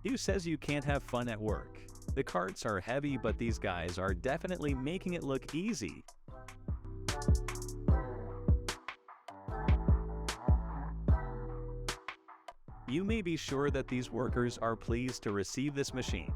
Who says you can't have fun at work? The carts are heavy, but these guys are definitely making it look easy. You may be sure that these workers are pleased to receive this machine.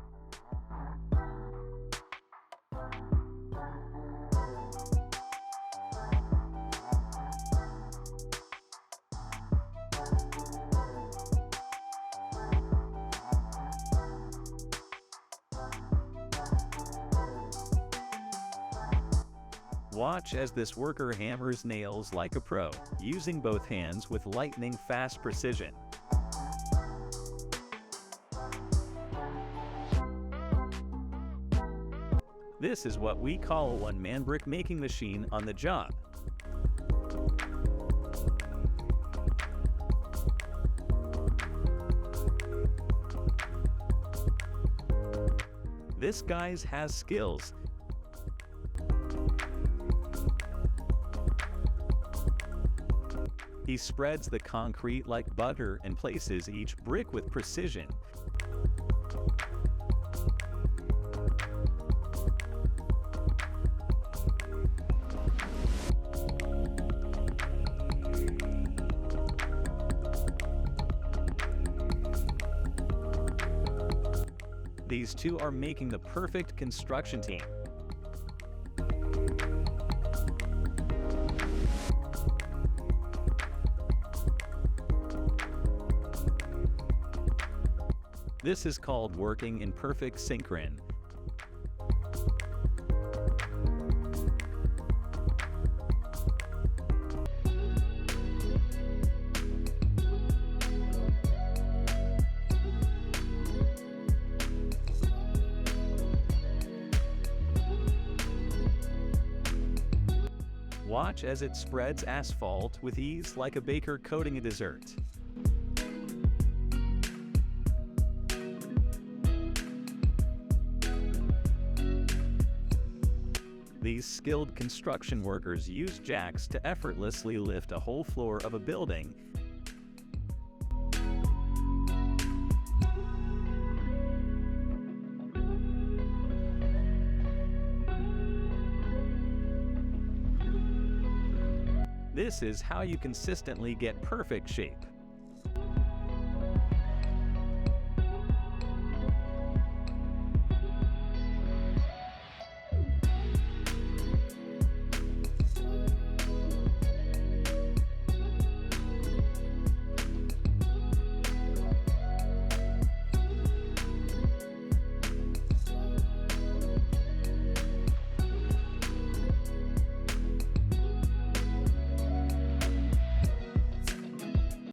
Watch as this worker hammers nails like a pro, using both hands with lightning-fast precision. This is what we call a one-man brick-making machine on the job. This guy has skills. He spreads the concrete like butter and places each brick with precision. These two are making the perfect construction team. This is called working in perfect synchron. Watch as it spreads asphalt with ease like a baker coating a dessert. These skilled construction workers use jacks to effortlessly lift a whole floor of a building. This is how you consistently get perfect shape.